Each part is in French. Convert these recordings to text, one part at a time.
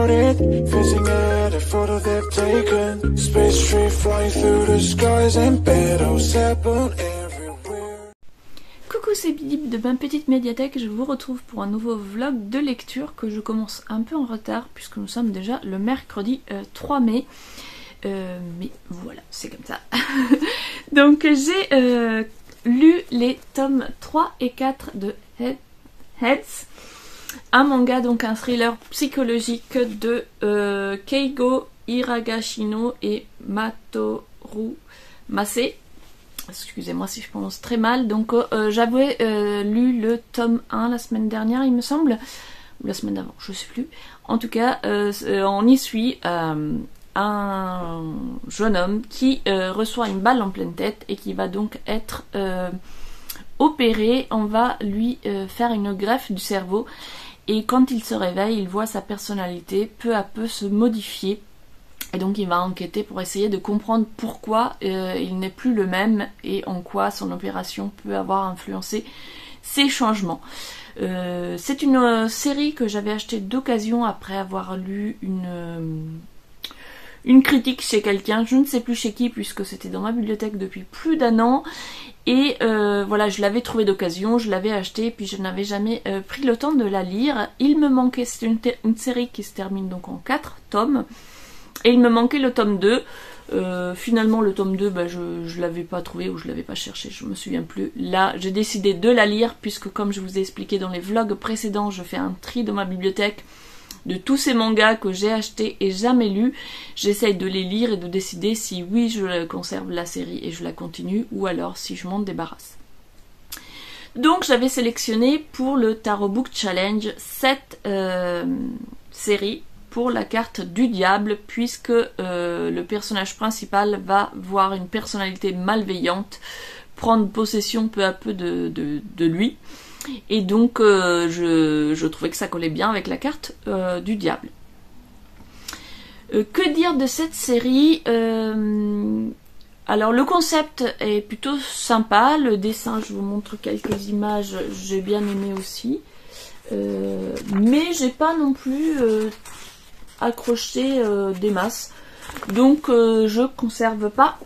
started, fizzing at a photo they've taken. Space tree flying through the skies and petals happen everywhere. Coucou, c'est Bidip de ma petite médiathèque, je vous retrouve pour un nouveau vlog de lecture que je commence un peu en retard puisque nous sommes déjà le mercredi 3 mai. Mais voilà, c'est comme ça. Donc j'ai lu les tomes 3 et 4 de Heads, un manga, donc un thriller psychologique de Keigo Hiragashino et Matoru Mase. Excusez-moi si je prononce très mal. Donc j'avais lu le tome 1 la semaine dernière, il me semble, ou la semaine d'avant, je sais plus. En tout cas, on y suit un jeune homme qui reçoit une balle en pleine tête et qui va donc être opéré. On va lui faire une greffe du cerveau et quand il se réveille, il voit sa personnalité peu à peu se modifier. Et donc il va enquêter pour essayer de comprendre pourquoi il n'est plus le même et en quoi son opération peut avoir influencé ces changements. C'est une série que j'avais achetée d'occasion après avoir lu une critique chez quelqu'un, je ne sais plus chez qui puisque c'était dans ma bibliothèque depuis plus d'1 an. Et voilà, je l'avais trouvée d'occasion, je l'avais achetée, puis je n'avais jamais pris le temps de la lire. Il me manquait, c'est une série qui se termine donc en 4 tomes. Et il me manquait le tome 2. Finalement, le tome 2, bah, je l'avais pas trouvé ou je l'avais pas cherché, je me souviens plus. Là, j'ai décidé de la lire puisque, comme je vous ai expliqué dans les vlogs précédents, je fais un tri dans ma bibliothèque de tous ces mangas que j'ai achetés et jamais lus. J'essaye de les lire et de décider si oui, je conserve la série et je la continue ou alors si je m'en débarrasse. Donc, j'avais sélectionné pour le Tarot Book Challenge cette série pour la carte du diable, puisque le personnage principal va voir une personnalité malveillante prendre possession peu à peu de lui. Et donc je trouvais que ça collait bien avec la carte du diable. Que dire de cette série? Alors le concept est plutôt sympa, le dessin, je vous montre quelques images, j'ai bien aimé aussi. Mais j'ai pas non plus accroché des masses, donc je conserve pas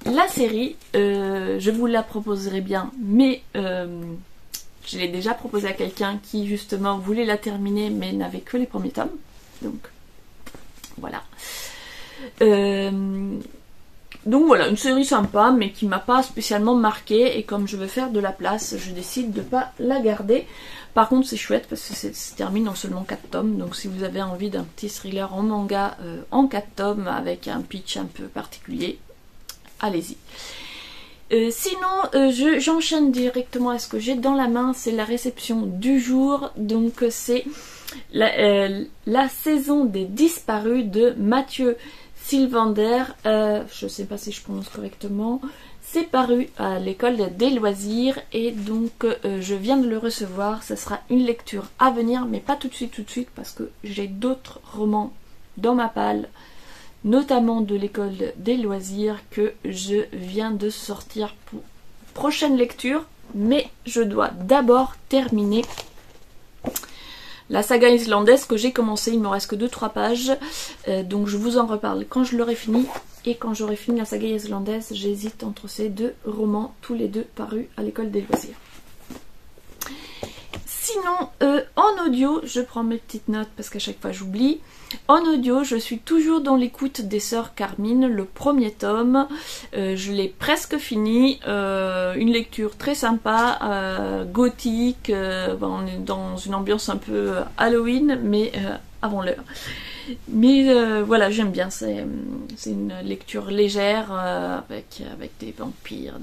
la série. Je vous la proposerai bien, mais je l'ai déjà proposé à quelqu'un qui justement voulait la terminer mais n'avait que les premiers tomes, donc voilà. Donc voilà, une série sympa mais qui m'a pas spécialement marqué, et comme je veux faire de la place, je décide de pas la garder. Par contre c'est chouette parce que ça se termine en seulement 4 tomes, donc si vous avez envie d'un petit thriller en manga en 4 tomes avec un pitch un peu particulier, allez-y. Sinon j'enchaîne directement à ce que j'ai dans la main, c'est la réception du jour, donc c'est la saison des disparus de Mathieu Sylvander, je sais pas si je prononce correctement. C'est paru à l'école des loisirs et donc je viens de le recevoir. Ça sera une lecture à venir, mais pas tout de suite parce que j'ai d'autres romans dans ma palle, notamment de l'école des loisirs que je viens de sortir pour prochaine lecture. Mais je dois d'abord terminer la saga islandaise que j'ai commencé. Il me reste que 2-3 pages, donc je vous en reparle quand je l'aurai fini. Et quand j'aurai fini la saga islandaise, j'hésite entre ces 2 romans, tous les 2 parus à l'école des loisirs. Sinon, en audio, je prends mes petites notes parce qu'à chaque fois j'oublie. En audio, je suis toujours dans l'écoute des Sœurs Carmine, le premier tome. Je l'ai presque fini. Une lecture très sympa, gothique. On est dans une ambiance un peu Halloween, mais avant l'heure. Mais voilà, j'aime bien. C'est une lecture légère avec des vampires,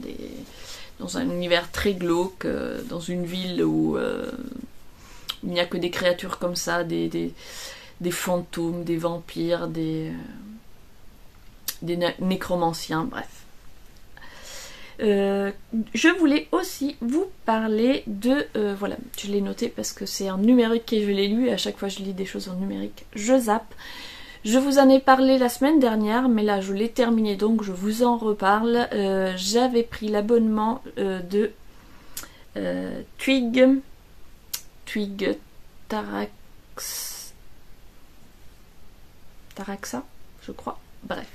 dans un univers très glauque, dans une ville où il n'y a que des créatures comme ça, des fantômes, des vampires, des nécromanciens, bref. Je voulais aussi vous parler de... voilà, je l'ai noté parce que c'est en numérique et je l'ai lu, et à chaque fois je lis des choses en numérique, je zappe. Je vous en ai parlé la semaine dernière, mais là je l'ai terminé, donc je vous en reparle. J'avais pris l'abonnement de Twig Tarax Taraxa, je crois. Bref.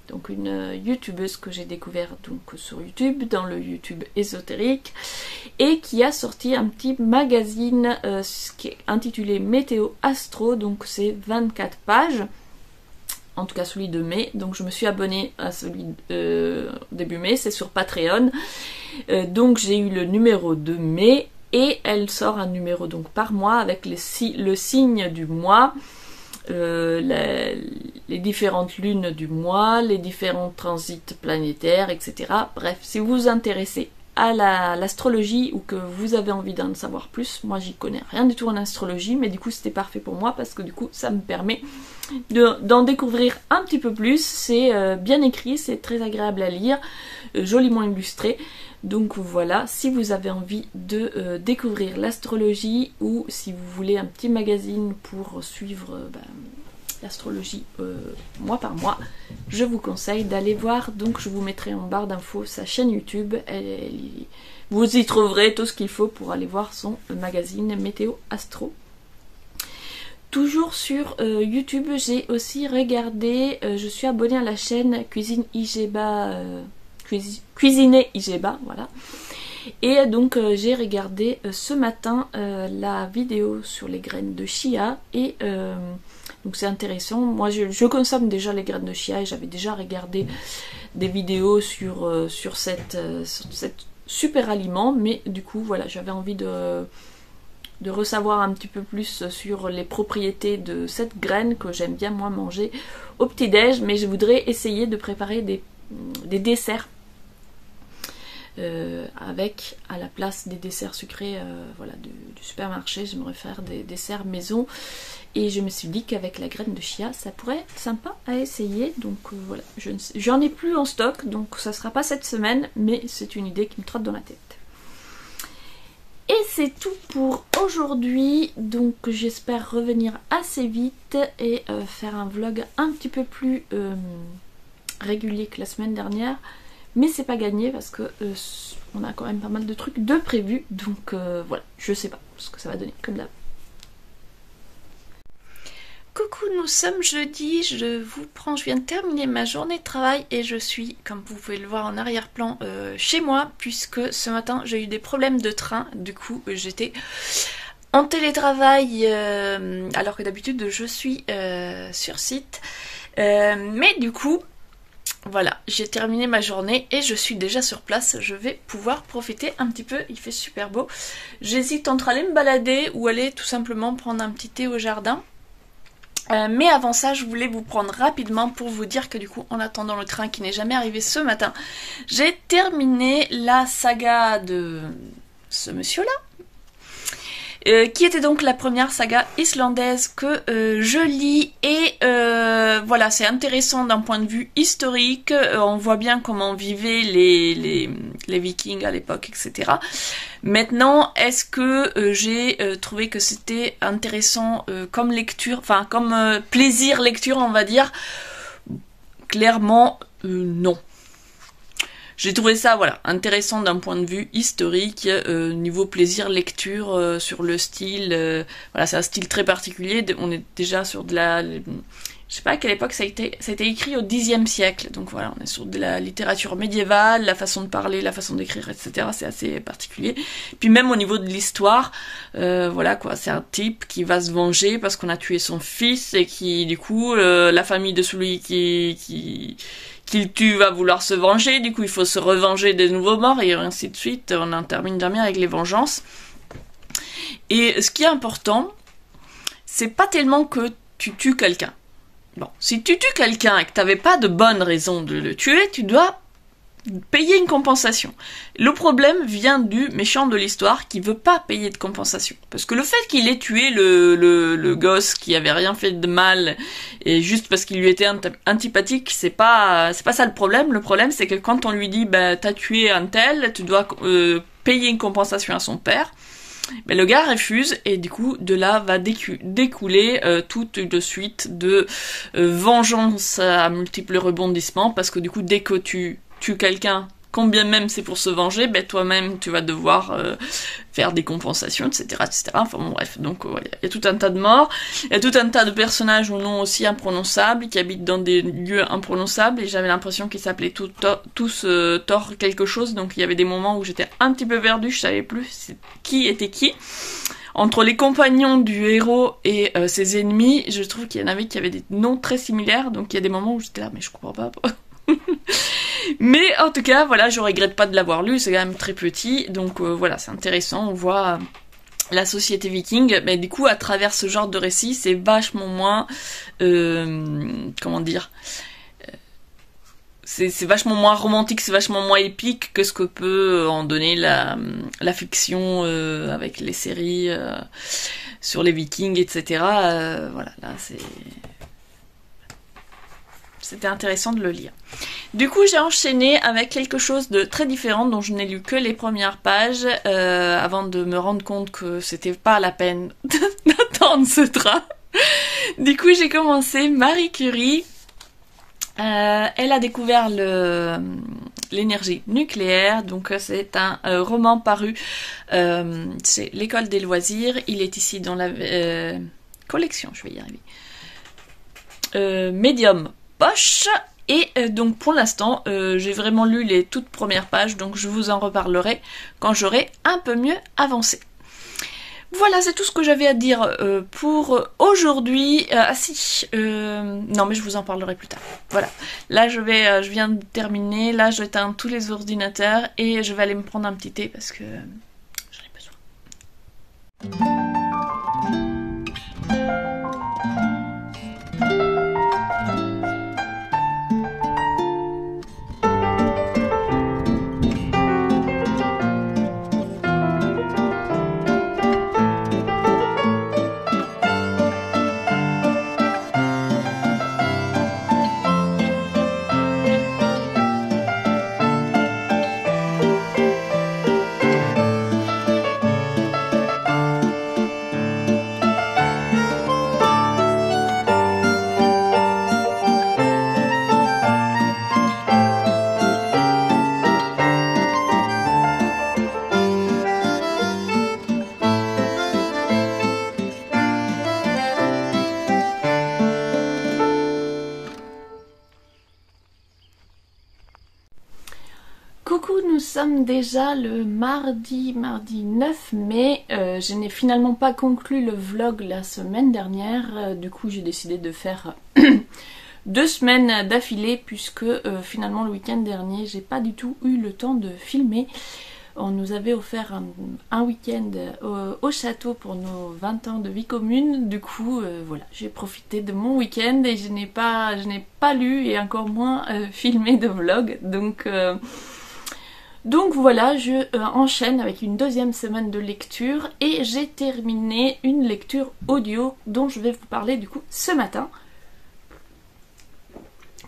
Donc une youtubeuse que j'ai découvert donc sur YouTube, dans le YouTube ésotérique, et qui a sorti un petit magazine qui est intitulé Météo Astro, donc c'est 24 pages, en tout cas celui de mai, donc je me suis abonnée à celui début mai, c'est sur Patreon, donc j'ai eu le numéro de mai, et elle sort un numéro donc par mois avec le signe du mois, les différentes lunes du mois, les différents transits planétaires, etc. Bref, si vous vous intéressez à l'astrologie ou que vous avez envie d'en savoir plus, moi j'y connais rien du tout en astrologie, mais du coup c'était parfait pour moi parce que du coup ça me permet d'en découvrir un petit peu plus. C'est bien écrit, c'est très agréable à lire, joliment illustré. Donc voilà, si vous avez envie de découvrir l'astrologie ou si vous voulez un petit magazine pour suivre l'astrologie mois par mois, je vous conseille d'aller voir. Donc je vous mettrai en barre d'infos sa chaîne YouTube. Vous y trouverez tout ce qu'il faut pour aller voir son magazine Météo Astro. Toujours sur YouTube, j'ai aussi regardé, je suis abonnée à la chaîne Cuisine Igeba, Cuisiner Igeba, voilà. Et donc j'ai regardé ce matin la vidéo sur les graines de chia et donc c'est intéressant. Moi je consomme déjà les graines de chia et j'avais déjà regardé des vidéos sur cette super aliment, mais du coup voilà, j'avais envie de ressavoir un petit peu plus sur les propriétés de cette graine que j'aime bien moi manger au petit-déj, mais je voudrais essayer de préparer des desserts avec à la place des desserts sucrés voilà, du supermarché. J'aimerais faire des desserts maison et je me suis dit qu'avec la graine de chia ça pourrait être sympa à essayer. Donc voilà, j'en ai plus en stock, donc ça sera pas cette semaine, mais c'est une idée qui me trotte dans la tête. Et c'est tout pour aujourd'hui, donc j'espère revenir assez vite et faire un vlog un petit peu plus régulier que la semaine dernière. Mais c'est pas gagné parce que on a quand même pas mal de trucs de prévus, donc voilà, je sais pas ce que ça va donner comme d'hab. Coucou, nous sommes jeudi, je viens de terminer ma journée de travail et je suis, comme vous pouvez le voir en arrière-plan, chez moi, puisque ce matin j'ai eu des problèmes de train, du coup j'étais en télétravail alors que d'habitude je suis sur site, mais du coup voilà, j'ai terminé ma journée et je suis déjà sur place, je vais pouvoir profiter un petit peu, il fait super beau. J'hésite entre aller me balader ou aller tout simplement prendre un petit thé au jardin. Mais avant ça, je voulais vous prendre rapidement pour vous dire que du coup, en attendant le train qui n'est jamais arrivé ce matin, j'ai terminé la saga de ce monsieur-là. Qui était donc la première saga islandaise que je lis et voilà, c'est intéressant d'un point de vue historique, on voit bien comment vivaient les vikings à l'époque, etc. Maintenant, est-ce que j'ai trouvé que c'était intéressant comme lecture, enfin comme plaisir lecture on va dire? Clairement non. J'ai trouvé ça voilà intéressant d'un point de vue historique, niveau plaisir lecture, sur le style, voilà, c'est un style très particulier, on est déjà sur de la, je sais pas à quelle époque ça a été écrit au Xe siècle, donc voilà, on est sur de la littérature médiévale, la façon de parler, la façon d'écrire, etc. C'est assez particulier. Puis même au niveau de l'histoire, voilà quoi, c'est un type qui va se venger parce qu'on a tué son fils et qui du coup, la famille de celui qu'il tue va vouloir se venger, du coup il faut se revenger des nouveaux morts et ainsi de suite, on en termine jamais avec les vengeances. Et ce qui est important, c'est pas tellement que tu tues quelqu'un. Bon, si tu tues quelqu'un et que t'avais pas de bonne raison de le tuer, tu dois payer une compensation. Le problème vient du méchant de l'histoire qui veut pas payer de compensation. Parce que le fait qu'il ait tué le gosse qui avait rien fait de mal et juste parce qu'il lui était antipathique, c'est pas ça le problème. Le problème c'est que quand on lui dit bah t'as tué un tel, tu dois payer une compensation à son père. Mais le gars refuse et du coup de là va découler toute une suite de vengeance à multiples rebondissements parce que du coup dès que tu tues quelqu'un, quand bien même c'est pour se venger, ben toi-même tu vas devoir faire des compensations, etc., etc. Enfin bon bref, donc il y a tout un tas de morts, il y a tout un tas de personnages ou non aussi imprononçables, qui habitent dans des lieux imprononçables, et j'avais l'impression qu'ils s'appelaient tous Thor quelque chose, donc il y avait des moments où j'étais un petit peu perdue, je savais plus qui était qui. Entre les compagnons du héros et ses ennemis, je trouve qu'il y en avait qui avaient des noms très similaires, donc il y a des moments où j'étais là, mais je comprends pas. Mais en tout cas, voilà, je regrette pas de l'avoir lu, c'est quand même très petit, donc voilà, c'est intéressant, on voit la société viking, mais du coup, à travers ce genre de récit, c'est vachement moins, comment dire, c'est vachement moins romantique, c'est vachement moins épique que ce que peut en donner la fiction avec les séries sur les vikings, etc. Voilà, là, c'était intéressant de le lire. Du coup, j'ai enchaîné avec quelque chose de très différent dont je n'ai lu que les premières pages avant de me rendre compte que c'était pas la peine d'attendre ce train. Du coup, j'ai commencé Marie Curie. Elle a découvert l'énergie nucléaire, donc c'est un roman paru c'est l'École des loisirs. Il est ici dans la collection, je vais y arriver, Medium Poche, et donc pour l'instant j'ai vraiment lu les toutes premières pages, donc je vous en reparlerai quand j'aurai un peu mieux avancé. Voilà, c'est tout ce que j'avais à dire pour aujourd'hui. Non mais je vous en parlerai plus tard. Voilà, là je viens de terminer, là j'éteins tous les ordinateurs et je vais aller me prendre un petit thé parce que j'en ai besoin. Coucou, nous sommes déjà le mardi 9 mai. Je n'ai finalement pas conclu le vlog la semaine dernière. Du coup, j'ai décidé de faire 2 semaines d'affilée puisque finalement le week-end dernier, j'ai pas du tout eu le temps de filmer. On nous avait offert un week-end au château pour nos 20 ans de vie commune. Du coup, voilà, j'ai profité de mon week-end et je n'ai pas lu et encore moins filmé de vlog. Donc voilà, je enchaîne avec une deuxième semaine de lecture et j'ai terminé une lecture audio dont je vais vous parler du coup ce matin.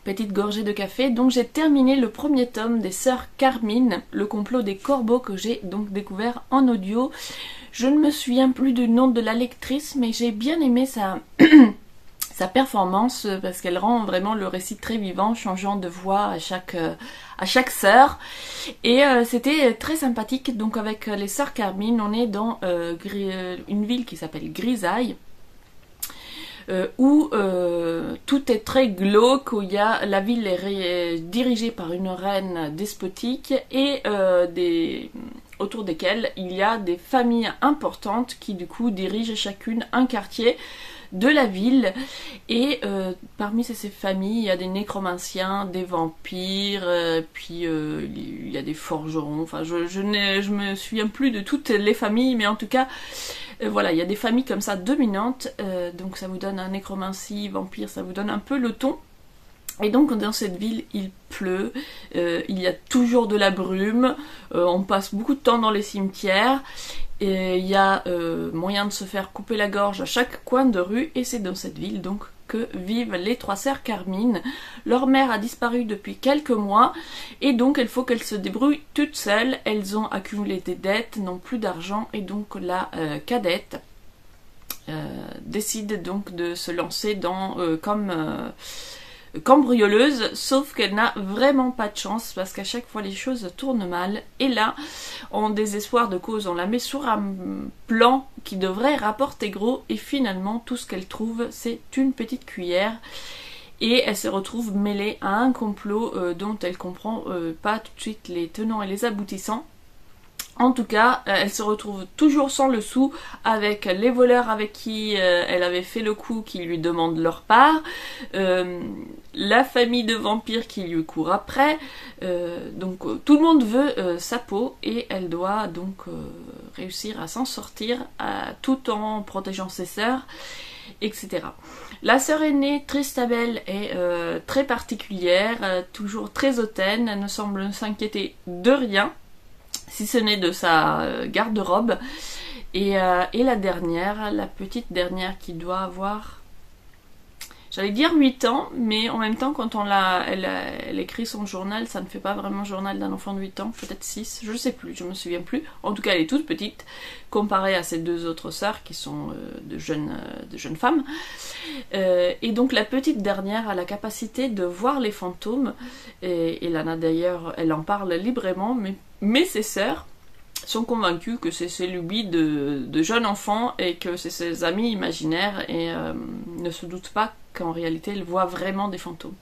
Petite gorgée de café. Donc j'ai terminé le premier tome des Sœurs Carmine, le complot des corbeaux, que j'ai donc découvert en audio. Je ne me souviens plus du nom de la lectrice, mais j'ai bien aimé sa performance parce qu'elle rend vraiment le récit très vivant, changeant de voix à chaque sœur. Et c'était très sympathique. Donc avec les Sœurs Carmine, on est dans une ville qui s'appelle Grisaille. Où tout est très glauque, où la ville est dirigée par une reine despotique et autour desquelles il y a des familles importantes qui du coup dirigent chacune un quartier de la ville. Et parmi ces familles, il y a des nécromanciens, des vampires, puis il y a des forgerons. Enfin, je me souviens plus de toutes les familles, mais en tout cas, voilà, il y a des familles comme ça dominantes. Donc ça vous donne un nécromancie, vampire, ça vous donne un peu le ton. Et donc dans cette ville il pleut, il y a toujours de la brume, on passe beaucoup de temps dans les cimetières, et il y a moyen de se faire couper la gorge à chaque coin de rue, et c'est dans cette ville donc que vivent les 3 sœurs Carmine. Leur mère a disparu depuis quelques mois et donc il faut qu'elles se débrouillent toutes seules. Elles ont accumulé des dettes, n'ont plus d'argent, et donc la cadette décide donc de se lancer dans cambrioleuse, sauf qu'elle n'a vraiment pas de chance parce qu'à chaque fois les choses tournent mal. Et là, en désespoir de cause, on la met sur un plan qui devrait rapporter gros et finalement tout ce qu'elle trouve c'est une petite cuillère. Et elle se retrouve mêlée à un complot dont elle comprend pas tout de suite les tenants et les aboutissants. En tout cas, elle se retrouve toujours sans le sou, avec les voleurs avec qui elle avait fait le coup qui lui demandent leur part, la famille de vampires qui lui court après, donc tout le monde veut sa peau et elle doit donc réussir à s'en sortir tout en protégeant ses sœurs, etc. La sœur aînée, Tristabel, est très particulière, toujours très hautaine, elle ne semble s'inquiéter de rien, si ce n'est de sa garde-robe. Et la dernière, la petite dernière qui doit avoir, j'allais dire 8 ans, mais en même temps quand elle écrit son journal, ça ne fait pas vraiment journal d'un enfant de 8 ans, peut-être 6, je sais plus, je me souviens plus. En tout cas elle est toute petite, comparée à ses deux autres sœurs qui sont de jeunes femmes. Et donc la petite dernière a la capacité de voir les fantômes, et Lana d'ailleurs, elle en parle librement, mais ses sœurs sont convaincus que c'est ses lubies de jeune enfant et que c'est ses amis imaginaires et ne se doutent pas qu'en réalité elle voit vraiment des fantômes.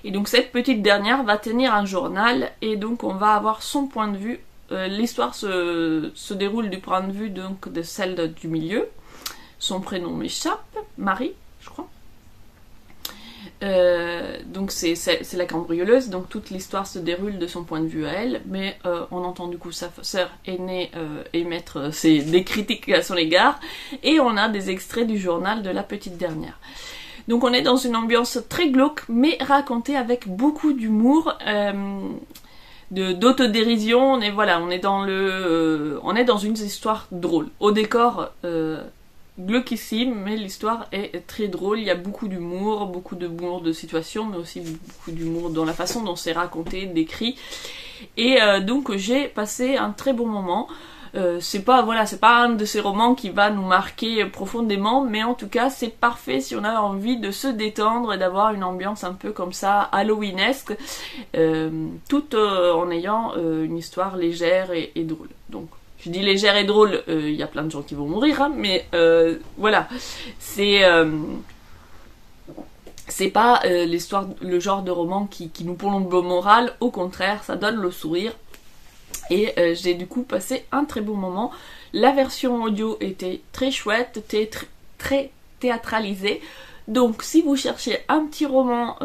Et donc cette petite dernière va tenir un journal et donc on va avoir son point de vue. L'histoire se déroule du point de vue donc de celle du milieu. Son prénom m'échappe, Marie, je crois. Donc c'est la cambrioleuse, donc toute l'histoire se déroule de son point de vue à elle, mais on entend du coup sa sœur aînée émettre des critiques à son égard, et on a des extraits du journal de la petite dernière. Donc on est dans une ambiance très glauque, mais racontée avec beaucoup d'humour, d'autodérision. On est dans une histoire drôle, au décor glauquissime, mais l'histoire est très drôle. Il y a beaucoup d'humour de situation, mais aussi beaucoup d'humour dans la façon dont c'est raconté, décrit. Et donc j'ai passé un très bon moment. C'est pas un de ces romans qui va nous marquer profondément, mais en tout cas c'est parfait si on a envie de se détendre et d'avoir une ambiance un peu comme ça halloweenesque, tout en ayant une histoire légère et drôle. Donc je dis légère et drôle, il y a plein de gens qui vont mourir, hein, mais voilà, c'est pas l'histoire, le genre de roman qui nous plombe le moral, au contraire, ça donne le sourire. Et j'ai du coup passé un très bon moment. La version audio était très chouette, très théâtralisée. Donc si vous cherchez un petit roman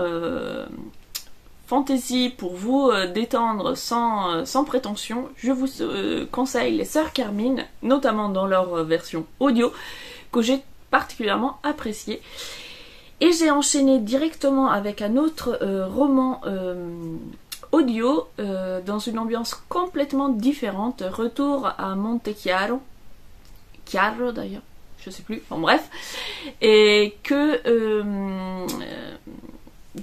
fantasy pour vous détendre sans prétention, je vous conseille les Sœurs Carmine, notamment dans leur version audio, que j'ai particulièrement apprécié. Et j'ai enchaîné directement avec un autre roman audio, dans une ambiance complètement différente, retour à Montechiaro, Chiaro d'ailleurs, je sais plus, enfin bref, et que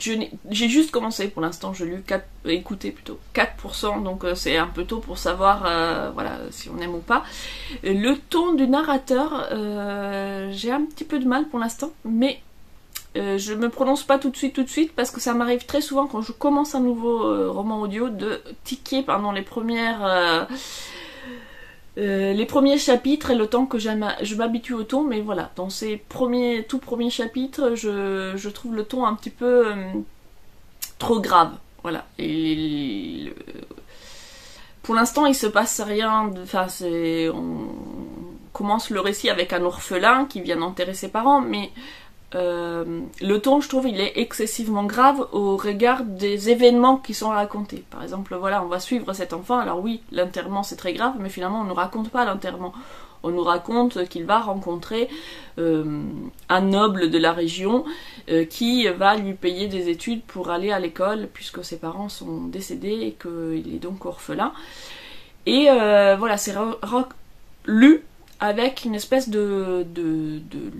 j'ai juste commencé pour l'instant, je l'ai écouté plutôt 4%, donc c'est un peu tôt pour savoir voilà, si on aime ou pas. Le ton du narrateur, j'ai un petit peu de mal pour l'instant, mais je me prononce pas tout de suite parce que ça m'arrive très souvent quand je commence un nouveau roman audio de tiquer pendant les premiers chapitres et le temps que je m'habitue au ton, mais voilà, dans ces tout premiers chapitres, je trouve le ton un petit peu trop grave, voilà. Et pour l'instant, il se passe rien, enfin on commence le récit avec un orphelin qui vient d'enterrer ses parents, mais le ton, je trouve, il est excessivement grave au regard des événements qui sont racontés. Par exemple, voilà, on va suivre cet enfant, alors oui, l'enterrement c'est très grave, mais finalement on ne raconte pas l'enterrement. On nous raconte qu'il va rencontrer un noble de la région qui va lui payer des études pour aller à l'école, puisque ses parents sont décédés et qu'il est donc orphelin. Et voilà, c'est lu avec une espèce de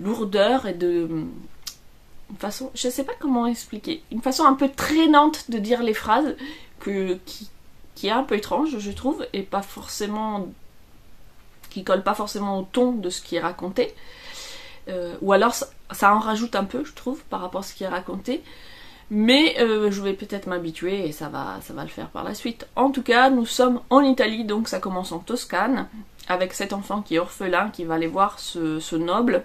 lourdeur et une façon, je sais pas comment expliquer, une façon un peu traînante de dire les phrases qui est un peu étrange, je trouve, et pas forcément, qui colle pas forcément au ton de ce qui est raconté, ou alors ça en rajoute un peu, je trouve, par rapport à ce qui est raconté, Mais je vais peut-être m'habituer et ça va le faire par la suite. En tout cas, nous sommes en Italie, donc ça commence en Toscane, avec cet enfant qui est orphelin, qui va aller voir ce noble,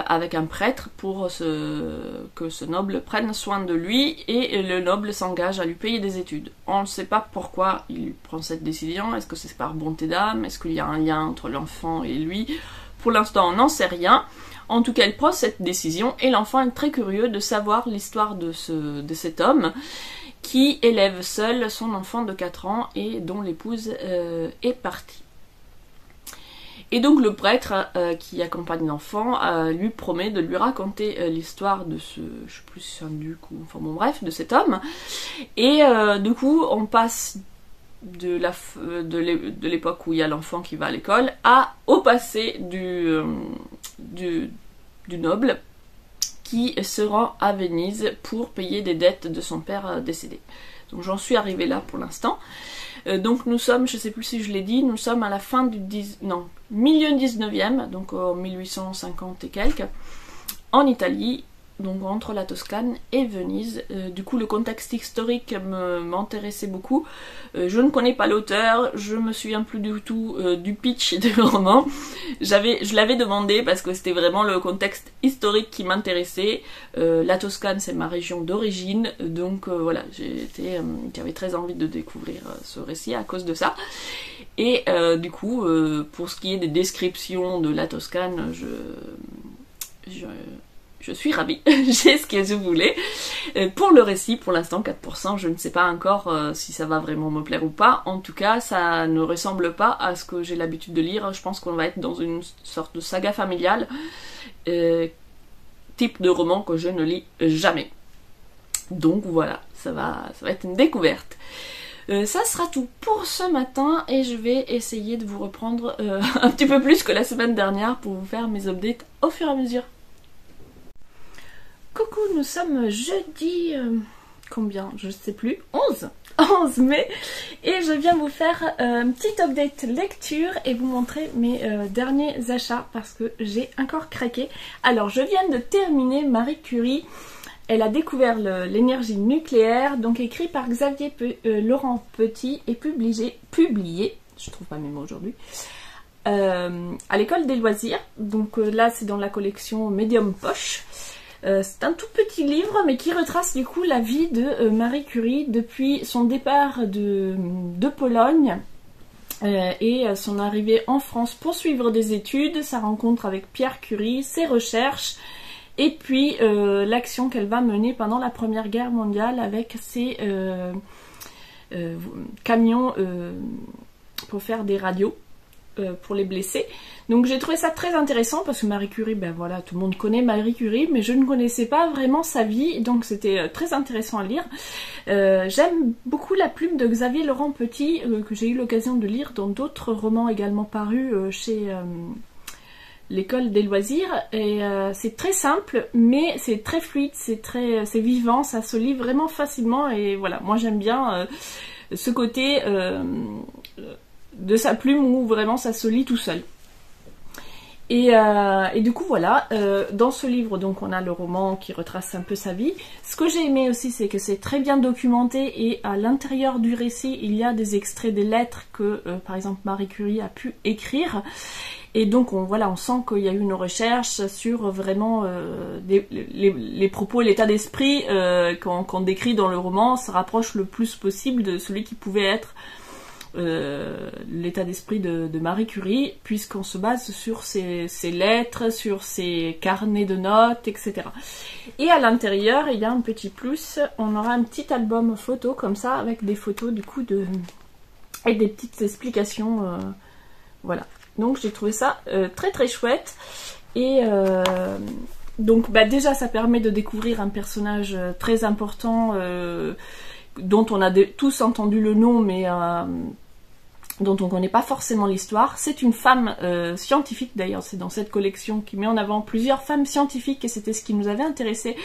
avec un prêtre, pour que ce noble prenne soin de lui, et le noble s'engage à lui payer des études. On ne sait pas pourquoi il prend cette décision, est-ce que c'est par bonté d'âme, est-ce qu'il y a un lien entre l'enfant et lui? Pour l'instant, on n'en sait rien. En tout cas, il prend cette décision et l'enfant est très curieux de savoir l'histoire de cet homme qui élève seul son enfant de 4 ans et dont l'épouse est partie. Et donc le prêtre qui accompagne l'enfant lui promet de lui raconter l'histoire de je sais plus si c'est un duc ou enfin bon bref, de cet homme. Et du coup, on passe de l'époque où il y a l'enfant qui va à l'école au passé du noble qui se rend à Venise pour payer des dettes de son père décédé. Donc j'en suis arrivée là pour l'instant. Donc nous sommes, je sais plus si je l'ai dit, nous sommes à la fin milieu 19e, donc en 1850 et quelques, en Italie, donc entre la Toscane et Venise. Du coup le contexte historique m'intéressait beaucoup. Je ne connais pas l'auteur, je me souviens plus du tout du pitch du roman. Je l'avais demandé parce que c'était vraiment le contexte historique qui m'intéressait. La Toscane c'est ma région d'origine, donc voilà, j'avais très envie de découvrir ce récit à cause de ça. Et du coup, pour ce qui est des descriptions de la Toscane, je suis ravie, j'ai ce que je voulais. Pour le récit, pour l'instant 4%, je ne sais pas encore si ça va vraiment me plaire ou pas. En tout cas, ça ne ressemble pas à ce que j'ai l'habitude de lire. Je pense qu'on va être dans une sorte de saga familiale, type de roman que je ne lis jamais. Donc voilà, ça va être une découverte. Ça sera tout pour ce matin et je vais essayer de vous reprendre un petit peu plus que la semaine dernière pour vous faire mes updates au fur et à mesure. Coucou, nous sommes jeudi, combien? Je sais plus, 11 mai, et je viens vous faire un petit update lecture et vous montrer mes derniers achats parce que j'ai encore craqué. Alors je viens de terminer Marie Curie, elle a découvert l'énergie nucléaire, donc écrit par Xavier Laurent Petit et publié, je trouve pas mes mots aujourd'hui, à l'école des loisirs. Donc là c'est dans la collection Medium Poche. C'est un tout petit livre mais qui retrace du coup la vie de Marie Curie depuis son départ de Pologne et son arrivée en France pour suivre des études, sa rencontre avec Pierre Curie, ses recherches et puis l'action qu'elle va mener pendant la Première Guerre mondiale avec ses camions pour faire des radios pour les blessés. Donc j'ai trouvé ça très intéressant parce que Marie Curie, ben voilà, tout le monde connaît Marie Curie, mais je ne connaissais pas vraiment sa vie, donc c'était très intéressant à lire. J'aime beaucoup la plume de Xavier Laurent Petit, que j'ai eu l'occasion de lire dans d'autres romans également parus chez l'école des loisirs, et c'est très simple, mais c'est très fluide, c'est vivant, ça se lit vraiment facilement, et voilà, moi j'aime bien ce côté de sa plume où vraiment ça se lit tout seul. Et du coup voilà, dans ce livre donc on a le roman qui retrace un peu sa vie. Ce que j'ai aimé aussi c'est que c'est très bien documenté et à l'intérieur du récit il y a des extraits des lettres que par exemple Marie Curie a pu écrire. Et donc on sent qu'il y a eu une recherche sur vraiment les propos, l'état d'esprit qu'on décrit dans le roman se rapproche le plus possible de celui qui pouvait être l'état d'esprit de Marie Curie, puisqu'on se base sur ses lettres, sur ses carnets de notes, etc. Et à l'intérieur, il y a un petit plus, on aura un petit album photo comme ça, avec des photos du coup et des petites explications, voilà. Donc j'ai trouvé ça très très chouette, et donc déjà ça permet de découvrir un personnage très important, dont on a tous entendu le nom, mais dont on ne connaît pas forcément l'histoire. C'est une femme scientifique, d'ailleurs c'est dans cette collection qui met en avant plusieurs femmes scientifiques, et c'était ce qui nous avait intéressé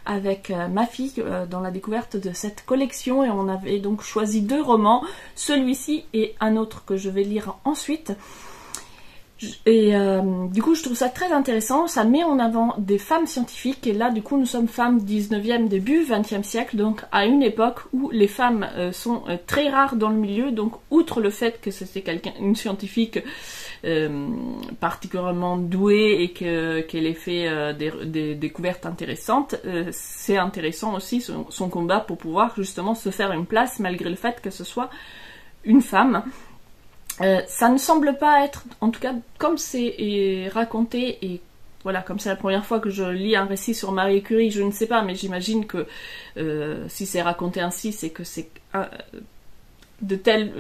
avec ma fille dans la découverte de cette collection, et on avait donc choisi 2 romans, celui-ci et un autre que je vais lire ensuite. Et du coup, je trouve ça très intéressant. Ça met en avant des femmes scientifiques. Et là, du coup, nous sommes femmes 19e, début 20e siècle. Donc, à une époque où les femmes sont très rares dans le milieu. Donc, outre le fait que c'était une scientifique particulièrement douée et qu'elle ait fait des découvertes intéressantes, c'est intéressant aussi son combat pour pouvoir justement se faire une place malgré le fait que ce soit une femme. Ça ne semble pas être, en tout cas, comme c'est raconté, et voilà, comme c'est la première fois que je lis un récit sur Marie Curie, je ne sais pas, mais j'imagine que si c'est raconté ainsi, c'est que c'est de tel,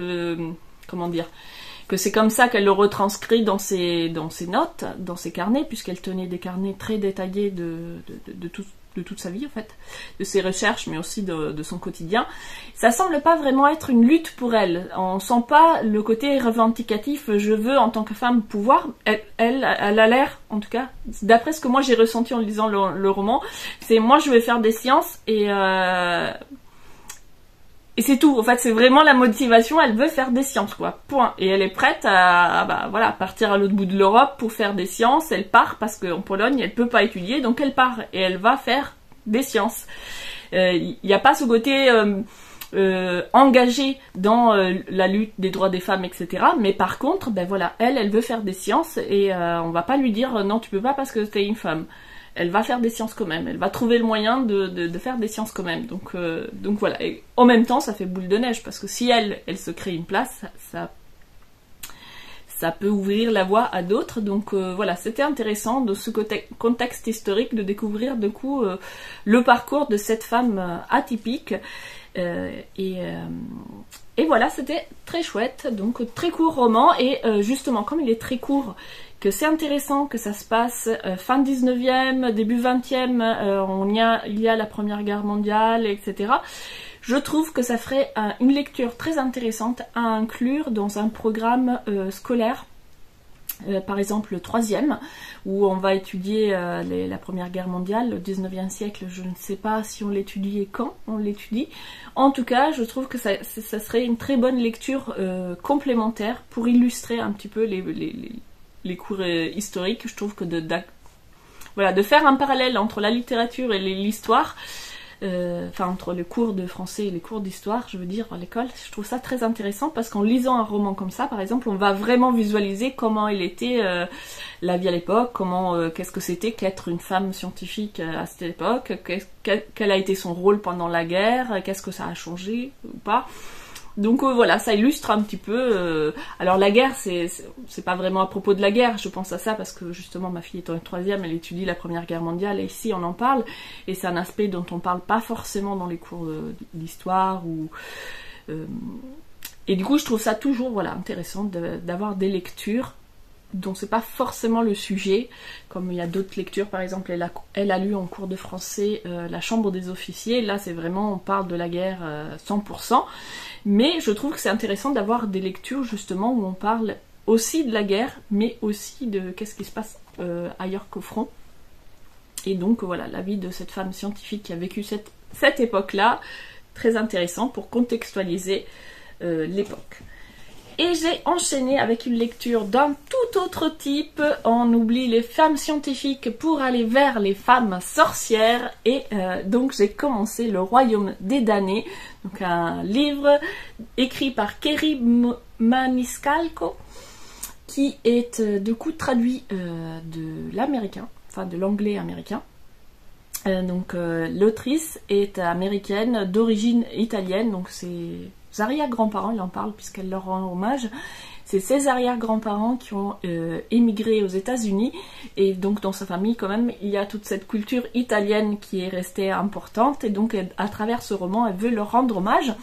comment dire, que c'est comme ça qu'elle le retranscrit dans ses notes, dans ses carnets, puisqu'elle tenait des carnets très détaillés de toute sa vie en fait, de ses recherches mais aussi de son quotidien. Ça semble pas vraiment être une lutte pour elle, on sent pas le côté revendicatif, je veux en tant que femme pouvoir, elle a l'air, en tout cas, d'après ce que moi j'ai ressenti en lisant le roman, c'est moi je vais faire des sciences et c'est tout, en fait, c'est vraiment la motivation, elle veut faire des sciences, quoi, point. Et elle est prête à voilà, partir à l'autre bout de l'Europe pour faire des sciences, elle part parce qu'en Pologne, elle peut pas étudier, donc elle part, et elle va faire des sciences. Il n'y a pas ce côté engagé dans la lutte des droits des femmes, etc. Mais par contre, ben voilà, elle veut faire des sciences, et on va pas lui dire, non, tu peux pas parce que t'es une femme. Elle va faire des sciences quand même, elle va trouver le moyen de faire des sciences quand même, donc voilà, et en même temps ça fait boule de neige, parce que si elle se crée une place, ça peut ouvrir la voie à d'autres, donc voilà, c'était intéressant de ce contexte historique, de découvrir du coup le parcours de cette femme atypique, et voilà, c'était très chouette, donc très court roman, et justement comme il est très court, que c'est intéressant que ça se passe fin 19e, début 20e, il y a la Première Guerre mondiale, etc. Je trouve que ça ferait une lecture très intéressante à inclure dans un programme scolaire, par exemple le 3e, où on va étudier la Première Guerre mondiale, le 19e siècle, je ne sais pas si on l'étudie et quand on l'étudie. En tout cas, je trouve que ça serait une très bonne lecture complémentaire pour illustrer un petit peu les cours historiques. Je trouve que de faire un parallèle entre la littérature et l'histoire, enfin entre les cours de français et les cours d'histoire, je veux dire, à l'école, je trouve ça très intéressant, parce qu'en lisant un roman comme ça, par exemple, on va vraiment visualiser comment il était la vie à l'époque, qu'est-ce que c'était qu'être une femme scientifique à cette époque, quel a été son rôle pendant la guerre, qu'est-ce que ça a changé ou pas. Donc voilà, ça illustre un petit peu. Alors la guerre, c'est pas vraiment à propos de la guerre, je pense à ça parce que justement ma fille est en 3e, elle étudie la Première Guerre mondiale, et ici on en parle, et c'est un aspect dont on parle pas forcément dans les cours d'histoire, et du coup je trouve ça toujours voilà, intéressant d'avoir des lectures dont c'est pas forcément le sujet, comme il y a d'autres lectures, par exemple elle a lu en cours de français La Chambre des officiers, là c'est vraiment, on parle de la guerre 100%, mais je trouve que c'est intéressant d'avoir des lectures justement où on parle aussi de la guerre, mais aussi de qu'est-ce qui se passe ailleurs qu'au front, et donc voilà, la vie de cette femme scientifique qui a vécu cette époque-là, très intéressant pour contextualiser l'époque. Et j'ai enchaîné avec une lecture d'un tout autre type. On oublie les femmes scientifiques pour aller vers les femmes sorcières. Et donc j'ai commencé Le Royaume des damnés. Donc un livre écrit par Kerry Maniscalco, qui est du coup traduit de l'américain, enfin de l'anglais américain. Donc l'autrice est américaine d'origine italienne, donc c'est ses arrière-grands-parents, il en parle puisqu'elle leur rend hommage. C'est ses arrière-grands-parents qui ont émigré aux États-Unis, et donc dans sa famille quand même il y a toute cette culture italienne qui est restée importante, et donc à travers ce roman elle veut leur rendre hommage.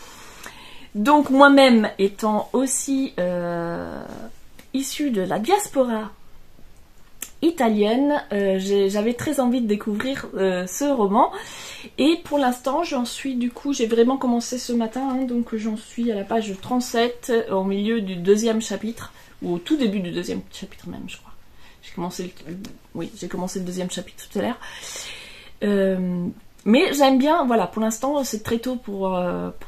Donc moi-même étant aussi issue de la diaspora italienne, j'avais très envie de découvrir ce roman, et pour l'instant j'en suis, du coup j'ai vraiment commencé ce matin, hein, donc j'en suis à la page 37, au milieu du 2e chapitre, ou au tout début du 2e chapitre même, je crois. J'ai commencé le 2e chapitre tout à l'heure. Mais j'aime bien, voilà, pour l'instant c'est très tôt pour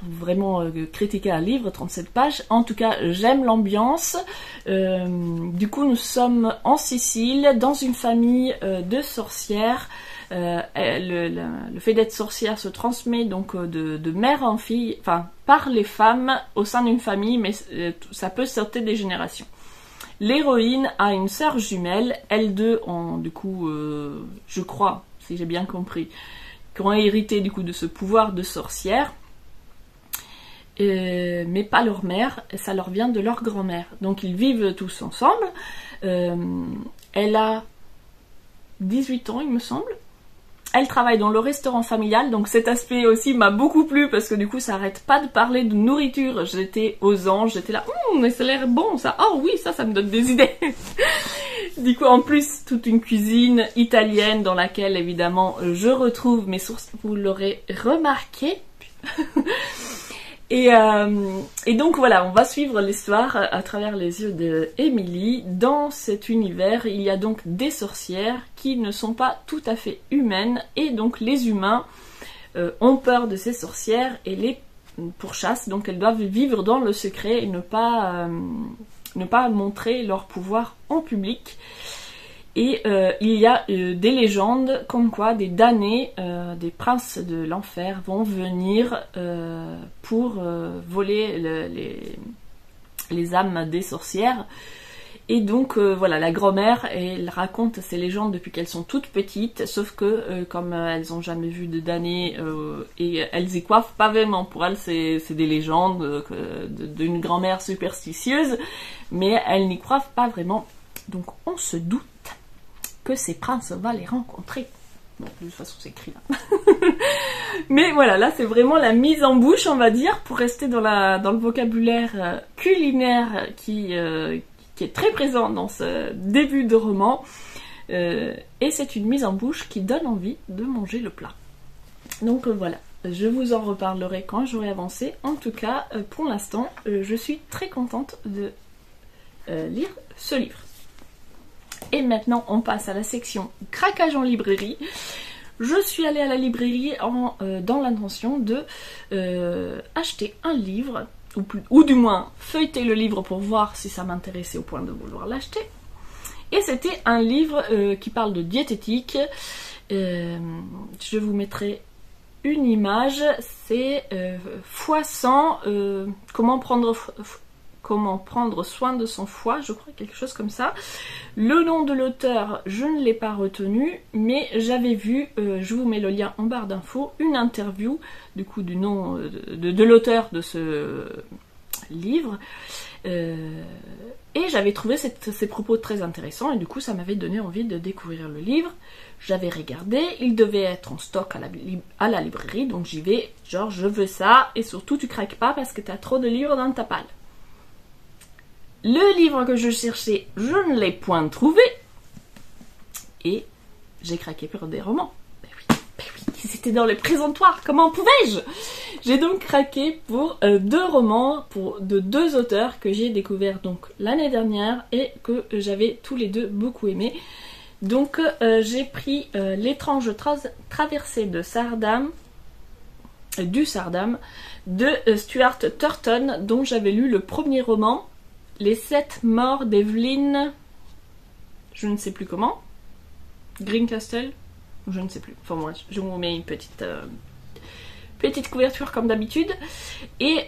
vraiment critiquer un livre, 37 pages. En tout cas, j'aime l'ambiance. Du coup, nous sommes en Sicile, dans une famille de sorcières. Le fait d'être sorcière se transmet donc de mère en fille, enfin par les femmes au sein d'une famille, mais ça peut sauter des générations. L'héroïne a une sœur jumelle, elles deux ont du coup, je crois, si j'ai bien compris, qui ont hérité du coup de ce pouvoir de sorcière, mais pas leur mère, ça leur vient de leur grand-mère. Donc ils vivent tous ensemble. Elle a 18 ans, il me semble. Elle travaille dans le restaurant familial, donc cet aspect aussi m'a beaucoup plu parce que du coup ça arrête pas de parler de nourriture. J'étais aux anges, j'étais là, mais ça a l'air bon ça, oh oui, ça me donne des idées. Du coup en plus toute une cuisine italienne dans laquelle évidemment je retrouve mes sources, vous l'aurez remarqué. Et donc voilà, on va suivre l'histoire à travers les yeux de Emily. Dans cet univers, il y a donc des sorcières qui ne sont pas tout à fait humaines, et donc les humains ont peur de ces sorcières et les pourchassent, donc elles doivent vivre dans le secret et ne pas montrer leur pouvoir en public. Et il y a des légendes comme quoi des damnés, des princes de l'enfer vont venir pour voler les âmes des sorcières. Et donc voilà, la grand-mère, elle raconte ces légendes depuis qu'elles sont toutes petites, sauf que comme elles n'ont jamais vu de damnés et elles y croient pas vraiment. Pour elles c'est des légendes d'une grand-mère superstitieuse, mais elles n'y croient pas vraiment. Donc on se doute que ces princes va les rencontrer. Bon, de toute façon c'est écrit là. Mais voilà, là c'est vraiment la mise en bouche, on va dire, pour rester dans le vocabulaire culinaire qui est très présent dans ce début de roman. Et c'est une mise en bouche qui donne envie de manger le plat. Donc voilà, je vous en reparlerai quand j'aurai avancé. En tout cas, pour l'instant, je suis très contente de lire ce livre. Et maintenant, on passe à la section craquage en librairie. Je suis allée à la librairie dans l'intention de acheter un livre, ou du moins feuilleter le livre pour voir si ça m'intéressait au point de vouloir l'acheter. Et c'était un livre qui parle de diététique. Je vous mettrai une image. C'est x100, comment prendre soin de son foie, je crois, quelque chose comme ça. Le nom de l'auteur, je ne l'ai pas retenu, mais j'avais vu, je vous mets le lien en barre d'infos, une interview du coup du nom de l'auteur de ce livre, et j'avais trouvé ses propos très intéressants, et du coup ça m'avait donné envie de découvrir le livre. J'avais regardé, il devait être en stock à la librairie, donc j'y vais, genre je veux ça, et surtout tu craques pas parce que t'as trop de livres dans ta palle. Le livre que je cherchais, je ne l'ai point trouvé. Et j'ai craqué pour des romans. Ben oui, c'était dans les présentoirs, comment pouvais-je? J'ai donc craqué pour 2 romans de 2 auteurs que j'ai découverts donc l'année dernière et que j'avais tous les deux beaucoup aimé. Donc j'ai pris L'étrange traversée de Sardam, du Sardam, de Stuart Turton, dont j'avais lu le premier roman, Les 7 morts d'Evelyn, je ne sais plus comment, Greencastle, je ne sais plus. Enfin moi, je vous mets une petite couverture comme d'habitude. Et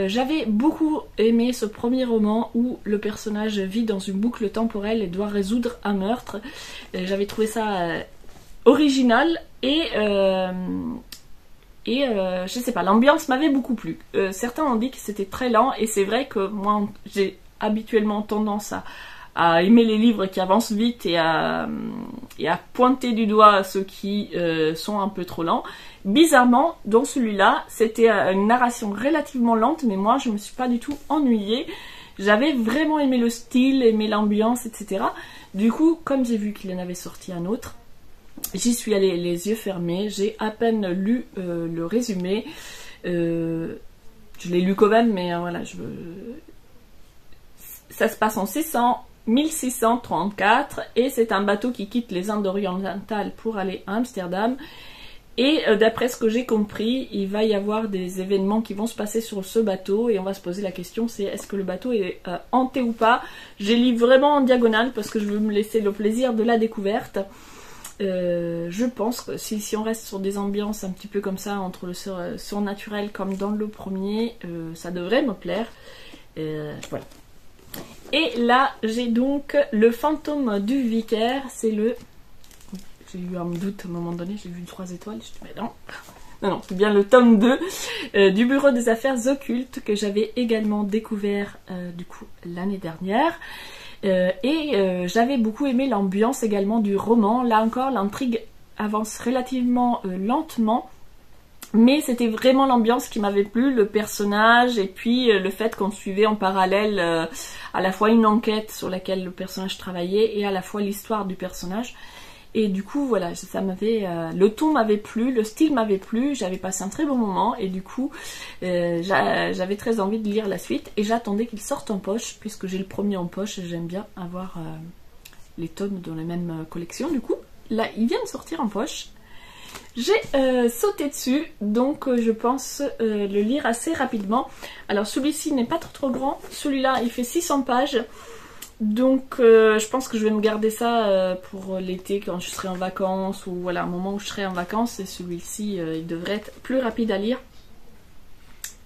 j'avais beaucoup aimé ce premier roman où le personnage vit dans une boucle temporelle et doit résoudre un meurtre. J'avais trouvé ça original et je sais pas, l'ambiance m'avait beaucoup plu. Certains ont dit que c'était très lent et c'est vrai que moi j'ai habituellement tendance à aimer les livres qui avancent vite et à pointer du doigt ceux qui sont un peu trop lents. Bizarrement, dans celui-là, c'était une narration relativement lente, mais moi je me suis pas du tout ennuyée. J'avais vraiment aimé le style, aimé l'ambiance, etc. Du coup, comme j'ai vu qu'il en avait sorti un autre, j'y suis allée les yeux fermés, j'ai à peine lu le résumé. Je l'ai lu quand même, mais voilà, ça se passe en 1634 et c'est un bateau qui quitte les Indes orientales pour aller à Amsterdam. Et d'après ce que j'ai compris, il va y avoir des événements qui vont se passer sur ce bateau et on va se poser la question, c'est est-ce que le bateau est hanté ou pas. J'ai lu vraiment en diagonale parce que je veux me laisser le plaisir de la découverte. Je pense que si on reste sur des ambiances un petit peu comme ça, entre le surnaturel comme dans le premier, ça devrait me plaire. Voilà. Et là, j'ai donc le fantôme du vicaire, c'est le... J'ai eu un doute à un moment donné, j'ai vu 3 étoiles, je me suis dit, mais non, non, c'est bien le tome 2 du Bureau des Affaires Occultes que j'avais également découvert du coup l'année dernière. J'avais beaucoup aimé l'ambiance également du roman. Là encore, l'intrigue avance relativement lentement, mais c'était vraiment l'ambiance qui m'avait plu, le personnage, et puis le fait qu'on suivait en parallèle à la fois une enquête sur laquelle le personnage travaillait et à la fois l'histoire du personnage. Et du coup, voilà, ça m'avait, le ton m'avait plu, le style m'avait plu, j'avais passé un très bon moment et du coup, j'avais très envie de lire la suite et j'attendais qu'il sorte en poche puisque j'ai le premier en poche et j'aime bien avoir les tomes dans la même collection. Du coup, là, il vient de sortir en poche. J'ai sauté dessus, donc je pense le lire assez rapidement. Alors celui-ci n'est pas trop grand, celui-là il fait 600 pages. Donc je pense que je vais me garder ça pour l'été quand je serai en vacances ou voilà un moment où je serai en vacances et celui-ci il devrait être plus rapide à lire.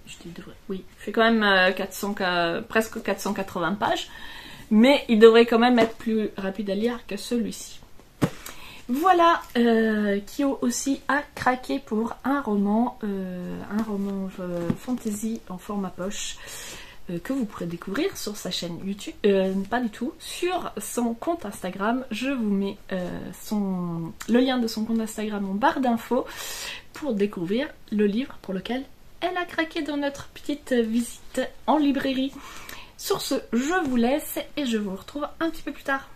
Je dis devrait, oui, il fait quand même presque 480 pages mais il devrait quand même être plus rapide à lire que celui-ci. Voilà, Kyo aussi a craqué pour un roman fantasy en format poche. Que vous pourrez découvrir sur sa chaîne YouTube, pas du tout, sur son compte Instagram. Je vous mets le lien de son compte Instagram en barre d'infos pour découvrir le livre pour lequel elle a craqué dans notre petite visite en librairie. Sur ce, je vous laisse et je vous retrouve un petit peu plus tard.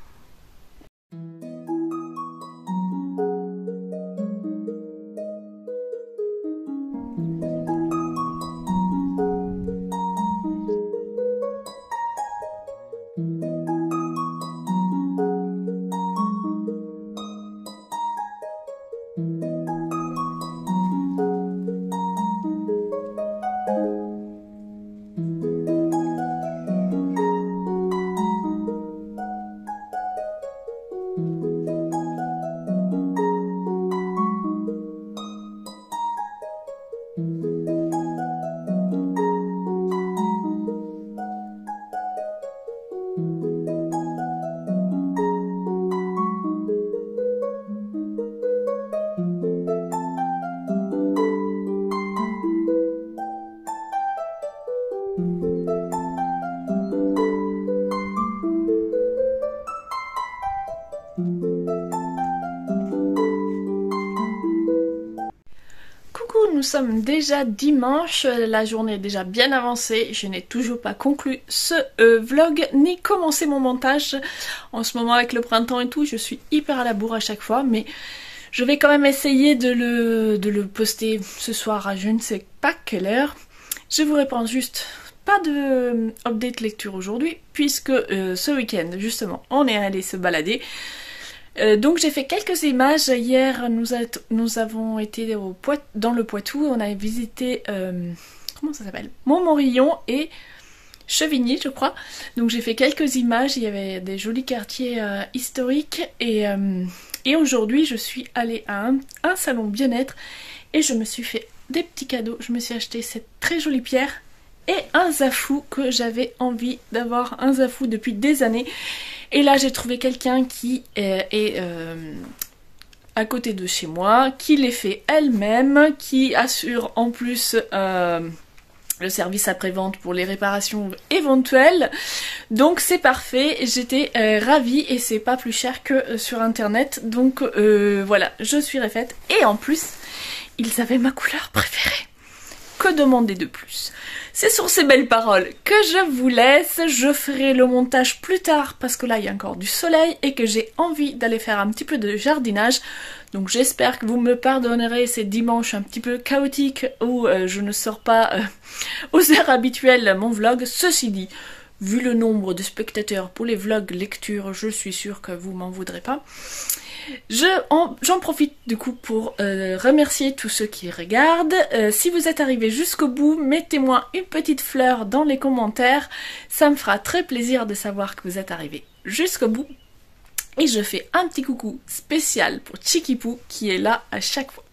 Nous sommes déjà dimanche, la journée est déjà bien avancée, je n'ai toujours pas conclu ce vlog ni commencé mon montage. En ce moment avec le printemps et tout, je suis hyper à la bourre à chaque fois, mais je vais quand même essayer de le poster ce soir à je ne sais pas quelle heure. Je vous réponds juste, pas de update lecture aujourd'hui, puisque ce week-end justement on est allé se balader. Donc j'ai fait quelques images. Hier nous avons été dans le Poitou, on a visité comment ça s'appelle, Montmorillon et Chevigny je crois. Donc j'ai fait quelques images, il y avait des jolis quartiers historiques et aujourd'hui je suis allée à un salon bien-être et je me suis fait des petits cadeaux. Je me suis acheté cette très jolie pierre et un zafou que j'avais envie d'avoir, un zafou depuis des années. Et là j'ai trouvé quelqu'un qui est à côté de chez moi, qui les fait elle-même, qui assure en plus le service après-vente pour les réparations éventuelles. Donc c'est parfait, j'étais ravie et c'est pas plus cher que sur internet. Donc voilà, je suis refaite. Et en plus, ils avaient ma couleur préférée. Que demander de plus? C'est sur ces belles paroles que je vous laisse. Je ferai le montage plus tard parce que là il y a encore du soleil et que j'ai envie d'aller faire un petit peu de jardinage. Donc j'espère que vous me pardonnerez ces dimanches un petit peu chaotiques où je ne sors pas aux heures habituelles mon vlog. Ceci dit, vu le nombre de spectateurs pour les vlogs lecture, je suis sûre que vous m'en voudrez pas. J'en profite du coup pour remercier tous ceux qui regardent. Si vous êtes arrivés jusqu'au bout, mettez-moi une petite fleur dans les commentaires. Ça me fera très plaisir de savoir que vous êtes arrivés jusqu'au bout. Et je fais un petit coucou spécial pour Chikipou qui est là à chaque fois.